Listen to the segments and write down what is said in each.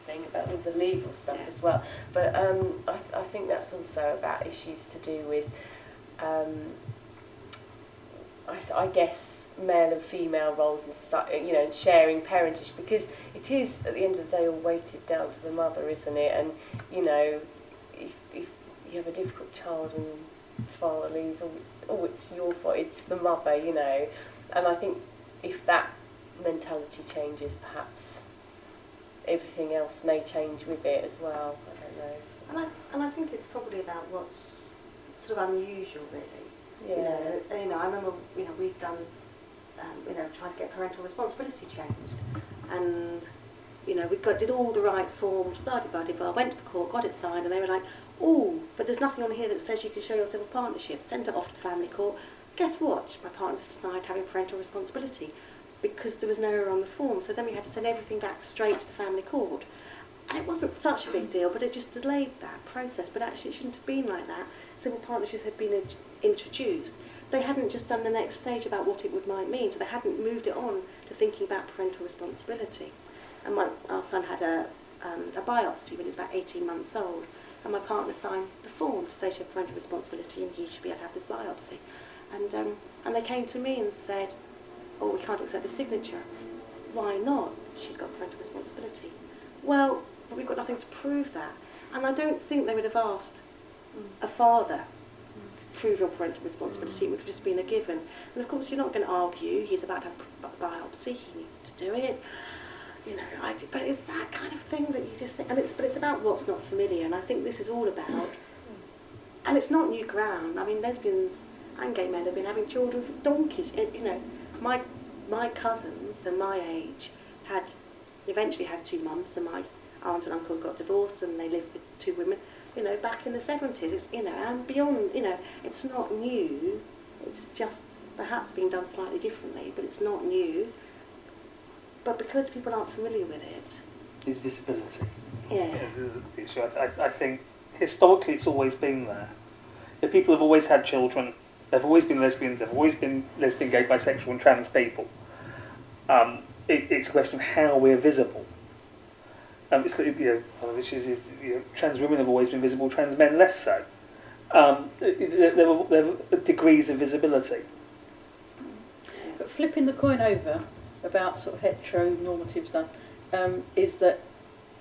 thing about all the legal stuff as well. But I think that's also about issues to do with, I guess, male and female roles in society, you know, and sharing parentage, because it is at the end of the day all weighted down to the mother, isn't it? And you know, if you have a difficult child and father leaves, oh, it's your fault, it's the mother, you know. And I think if that mentality changes, perhaps everything else may change with it as well. I don't know. And I think it's probably about what's sort of unusual, really. Yeah. You know, I remember, you know, we've done, you know, trying to get parental responsibility changed, and you know, did all the right forms, blah blah blah blah. Went to the court, got it signed, and they were like, "Oh, but there's nothing on here that says you can show your civil partnership." Sent it off to the family court. Guess what? My partner was denied having parental responsibility because there was no error on the form. So then we had to send everything back straight to the family court. And it wasn't such a big deal, but it just delayed that process. But actually it shouldn't have been like that. Civil partnerships had been introduced. They hadn't just done the next stage about what it might mean, so they hadn't moved it on to thinking about parental responsibility. And our son had a biopsy when he was about 18 months old, and my partner signed the form to say she had parental responsibility and he should be able to have this biopsy. And they came to me and said, "Oh, we can't accept the signature." "Why not? She's got parental responsibility." "Well, but we've got nothing to prove that." And I don't think they would have asked a father, "Prove your parental responsibility." It would have just been a given. And of course you're not going to argue, he's about to have a biopsy, he needs to do it. You know, but it's that kind of thing that you just think, but it's about what's not familiar, and I think this is all about, and it's not new ground. I mean, lesbians and gay men have been having children for donkeys. You know, my cousins and my age eventually had 2 mums, and my aunt and uncle got divorced and they lived with 2 women, you know, back in the 70s. It's, you know, and beyond, you know, it's not new. It's just perhaps being done slightly differently, but it's not new. But because people aren't familiar with it, it's visibility. Yeah. The issue. I think historically it's always been there. The people have always had children. They've always been lesbians. They've always been lesbian, gay, bisexual, and trans people. It's a question of how we're visible. It's, you know, trans women have always been visible. Trans men less so. There are degrees of visibility. But flipping the coin over about sort of heteronormative stuff is that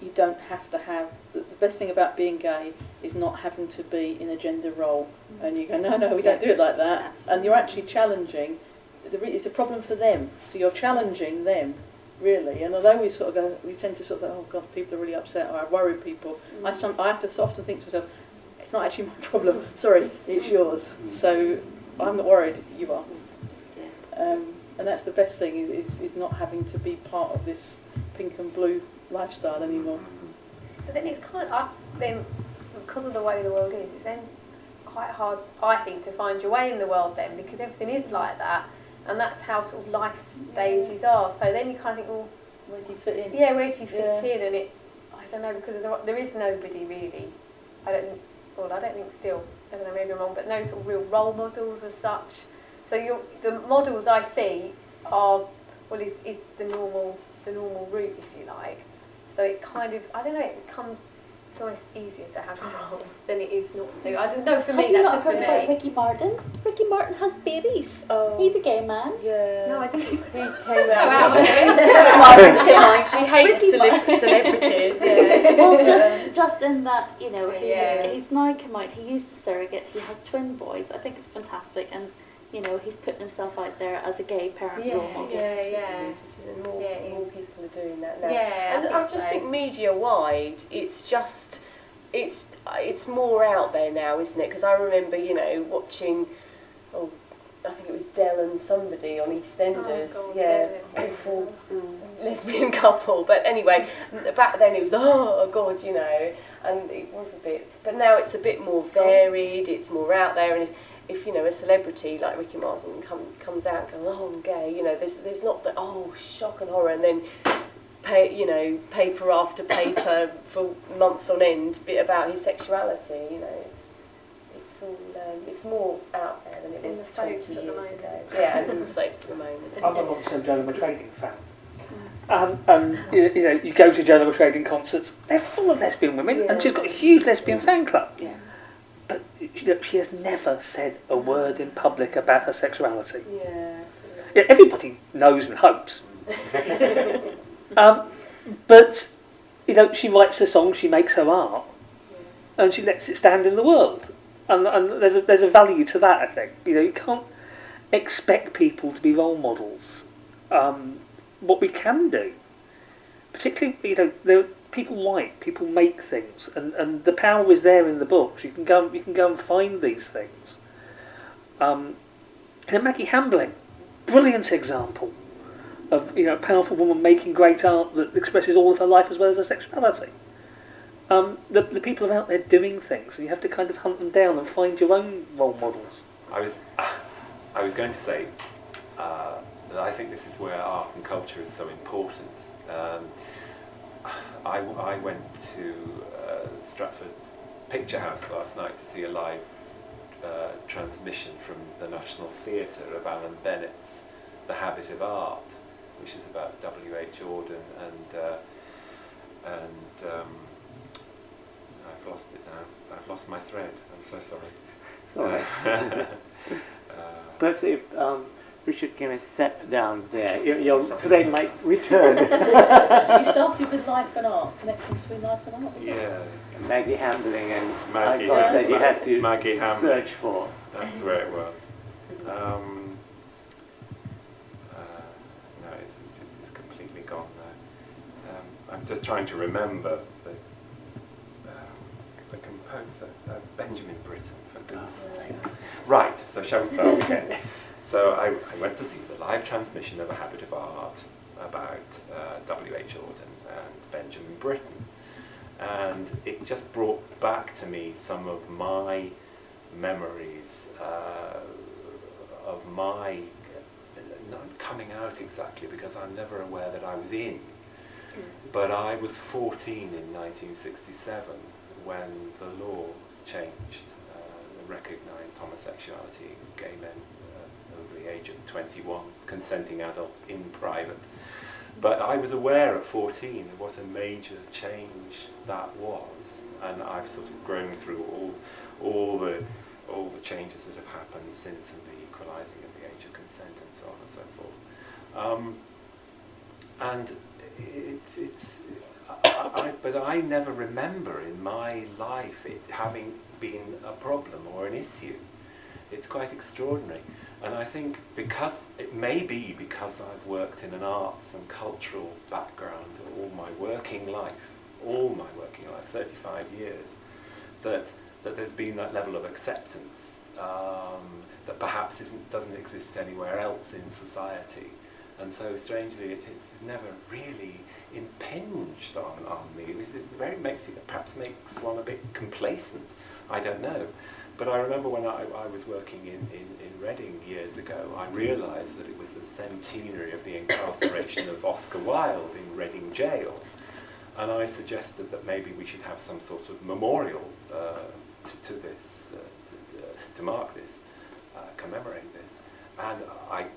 you don't have to have, the best thing about being gay is not having to be in a gender role, and you go, no, we don't do it like that, and you're actually challenging, it's a problem for them, so you're challenging them, really. And although we tend to sort of, oh God, people are really upset, or I worry people, I have to often think to myself, it's not actually my problem, sorry, it's yours, so I'm not worried, you are. And that's the best thing, is not having to be part of this pink and blue lifestyle anymore. But then it's kind of, then because of the way the world is, it's then quite hard, I think, to find your way in the world then, because everything is like that, and that's how sort of life stages are. So then you kind of think, well, where do you fit in? Yeah, where do you fit in? And I don't know, because there is nobody really. I don't think still, I don't know, maybe I'm wrong, but no sort of real role models as such. So the models I see are, well, is the normal route, if you like. So it kind of, I don't know, it's almost easier to have a role than it is not to. I don't know, for me, that's just for me. Have you not heard about Ricky Martin? Ricky Martin has babies. Oh. He's a gay man. Yeah. No, I think he came out. She hates celebrities. Yeah. Well, just in that, you know, he's now come out. He used a surrogate. He has twin boys. I think it's fantastic, and you know, he's putting himself out there as a gay parent role model. More people are doing that now. Yeah, and I just think media-wide, it's more out there now, isn't it? Because I remember, you know, watching, I think it was Del and somebody on EastEnders. Oh, God, awful lesbian couple. But anyway, back then it was, oh God, you know, and it was a bit. But now it's a bit more varied. It's more out there, and if you know, a celebrity like Ricky Martin comes out and goes, oh, I'm gay, you know, there's not the, oh, shock and horror, and then paper after paper for months on end bit about his sexuality, you know, it's all, it's more out there than it was 20 years ago. Yeah, and in the soaps at the moment. I'm not so I'm a trading fan. And you know, you go to general trading concerts, they're full of lesbian women, and she's got a huge lesbian fan club. Yeah. But you know, she has never said a word in public about her sexuality. Yeah, everybody knows and hopes. But you know, she writes her songs, she makes her art, and she lets it stand in the world. And there's a value to that, I think. You know, you can't expect people to be role models. What we can do, particularly, you know, people write, people make things, and the power is there in the books. You can go and find these things. And Maggie Hambling, brilliant example of, you know, a powerful woman making great art that expresses all of her life as well as her sexuality. The people are out there doing things, and you have to kind of hunt them down and find your own role models. I was going to say that I think this is where art and culture is so important. I went to Stratford Picture House last night to see a live transmission from the National Theatre of Alan Bennett's The Habit of Art, which is about W.H. Auden and I've lost it now. I've lost my thread. I'm so sorry. Perhaps if Richard came and sat down there, your thread might return. You started with life and art, connection between life and art. Yeah. Maggie Hambling, and Maggie I said you had to Maggie search for. That's where it was. No, it's completely gone now. I'm just trying to remember the composer, Benjamin Britten, for goodness sake. Right, so shall we start again? So I went to see the live transmission of A Habit of Art about W.H. Auden and Benjamin Britten. And it just brought back to me some of my memories of my not coming out exactly, because I'm never aware that I was in. But I was 14 in 1967 when the law changed, recognised homosexuality, gay men over the age of 21, consenting adults in private. But I was aware at 14 of what a major change that was, and I've sort of grown through all the changes that have happened since, and the equalising of the age of consent and so on and so forth. But I never remember in my life it having been a problem or an issue. It's quite extraordinary. And I think because because I've worked in an arts and cultural background all my working life, 35 years, that there's been that level of acceptance that perhaps doesn't exist anywhere else in society. And so strangely it's never really impinged on me. It perhaps makes one a bit complacent. I don't know. But I remember when I was working in Reading years ago, I realised that it was the centenary of the incarceration of Oscar Wilde in Reading jail. And I suggested that maybe we should have some sort of memorial to this, to mark this, commemorate this. And I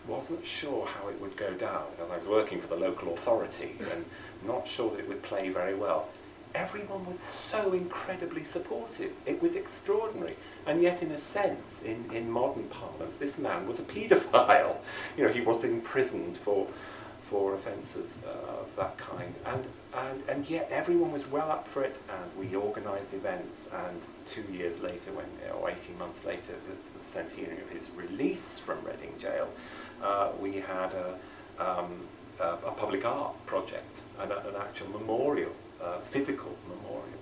wasn't sure how it would go down, because I was working for the local authority and not sure that it would play very well. Everyone was so incredibly supportive. It was extraordinary. And yet, in a sense, in modern parlance, this man was a paedophile. You know, he was imprisoned for offences of that kind. And yet, everyone was well up for it, and we organised events. And 2 years later, or 18 months later, the centenary of his release from Reading jail, we had a public art project, and an actual memorial. Physical memorial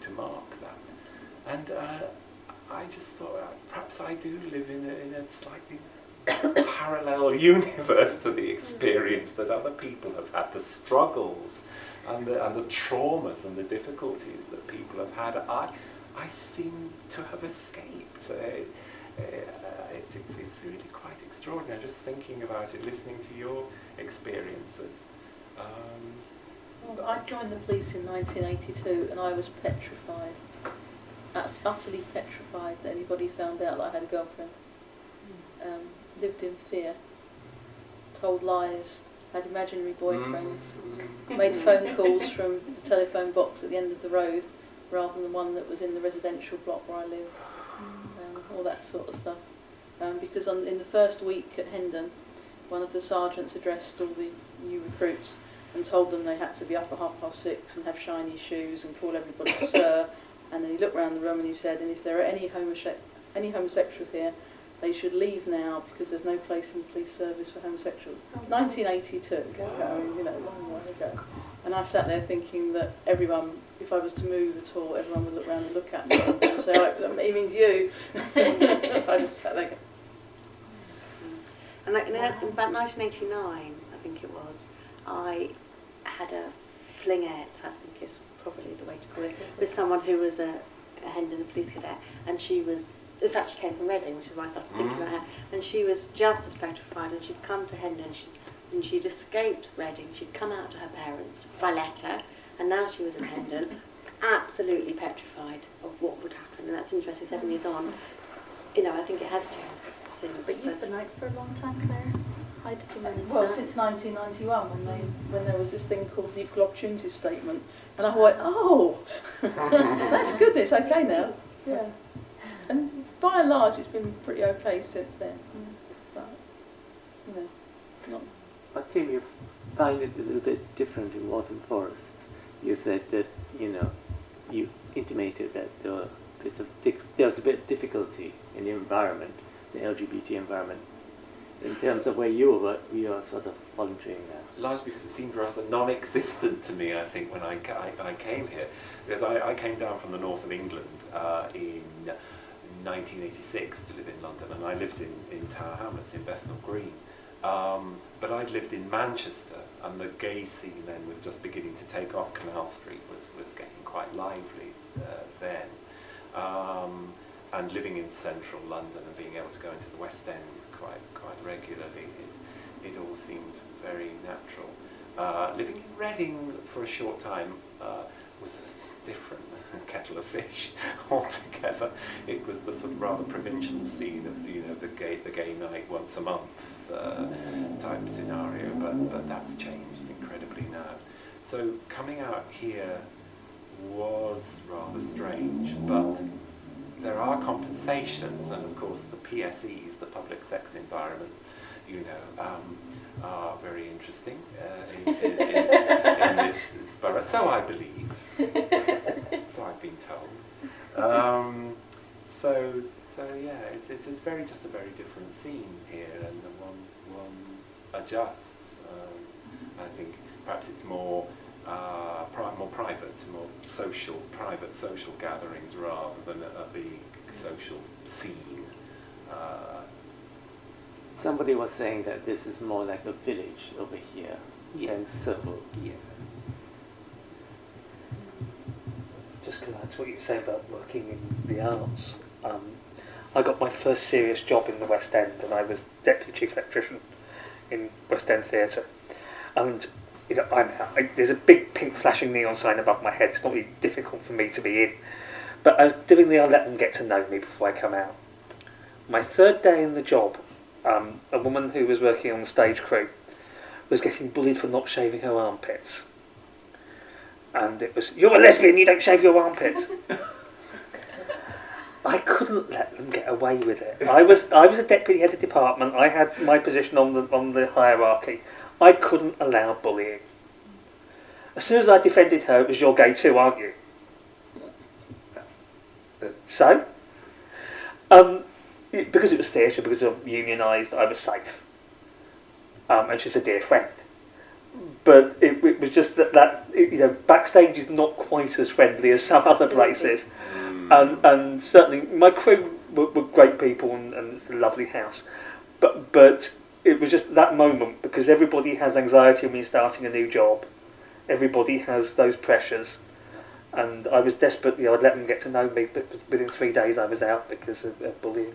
to mark that, and I just thought perhaps I do live in a slightly parallel universe to the experience that other people have had, the struggles and the traumas and the difficulties that people have had. I seem to have escaped. It's really quite extraordinary. Just thinking about it, listening to your experiences. Well, I joined the police in 1982 and I was petrified, utterly petrified that anybody found out that I had a girlfriend. Lived in fear, told lies, had imaginary boyfriends, made phone calls from the telephone box at the end of the road rather than the one that was in the residential block where I live, all that sort of stuff. Because in the first week at Hendon, one of the sergeants addressed all the new recruits and told them they had to be up at 6:30 and have shiny shoes and call everybody sir. And then he looked around the room and he said, and if there are any homosexuals here, they should leave now because there's no place in the police service for homosexuals. 1982, you know, a long way ago. And I sat there thinking that everyone, if I was to move at all, everyone would look around and look at me and say, oh, he means you. So I just sat there. And in about 1989, I think it was, I had a flingette, I think is probably the way to call it, with someone who was a Hendon police cadet, and she was, in fact she came from Reading, which is why I started thinking about her, and she was just as petrified, and she'd come to Hendon, and she'd escaped Reading, she'd come out to her parents by letter, and now she was in Hendon, absolutely petrified of what would happen, and that's interesting, 7 years on, you know, I think it has changed since. But you've been out for a long time, Claire. How did you manage Well, that? since 1991, when there was this thing called the Equal Opportunities Statement, and I went, oh, that's good. It's okay now. Yeah, and by and large, it's been pretty okay since then. But you know, not. But Tim, you find it a little bit different in Waltham Forest. You said that you intimated that there was a bit of difficulty in the environment, the LGBT environment. In terms of where you are sort of volunteering now. Largely because it seemed rather non-existent to me, I think, when I came here. Because I came down from the north of England in 1986 to live in London, and I lived in Tower Hamlets in Bethnal Green. But I'd lived in Manchester, and the gay scene then was just beginning to take off. Canal Street was getting quite lively then. And living in central London and being able to go into the West End quite regularly, it all seemed very natural. Living in Reading for a short time was a different kettle of fish altogether. It was the sort of rather provincial scene of the gay night once a month type scenario, but that's changed incredibly now. So coming out here was rather strange, but there are compensations, and of course the PSEs, the public sex environments, you know, are very interesting in this borough. So I believe. So I've been told. So yeah, it's just a very different scene here, and one adjusts. I think perhaps it's more private, more private social gatherings rather than a big social scene. Somebody was saying that this is more like a village over here than civil. Yeah. Just going to add to what you were saying about working in the arts. I got my first serious job in the West End, and I was deputy chief electrician in West End Theatre. And you know, there's a big pink flashing neon sign above my head. It's not really difficult for me to be in. But I was doing the I'll let them get to know me before I come out. My third day in the job, a woman who was working on the stage crew was getting bullied for not shaving her armpits. And it was, you're a lesbian, you don't shave your armpits. I couldn't let them get away with it. I was a deputy head of department. I had my position on the hierarchy. I couldn't allow bullying. As soon as I defended her, it was you're gay too, aren't you? So, because it was theatre, because I'm unionised, I was safe. And she's a dear friend. But it was just that you know, backstage is not quite as friendly as some other places. And certainly my crew were great people, and it's a lovely house. But it was just that moment, because everybody has anxiety when you're starting a new job. Everybody has those pressures. And I was desperately, I'd let them get to know me, but within 3 days I was out because of bullying.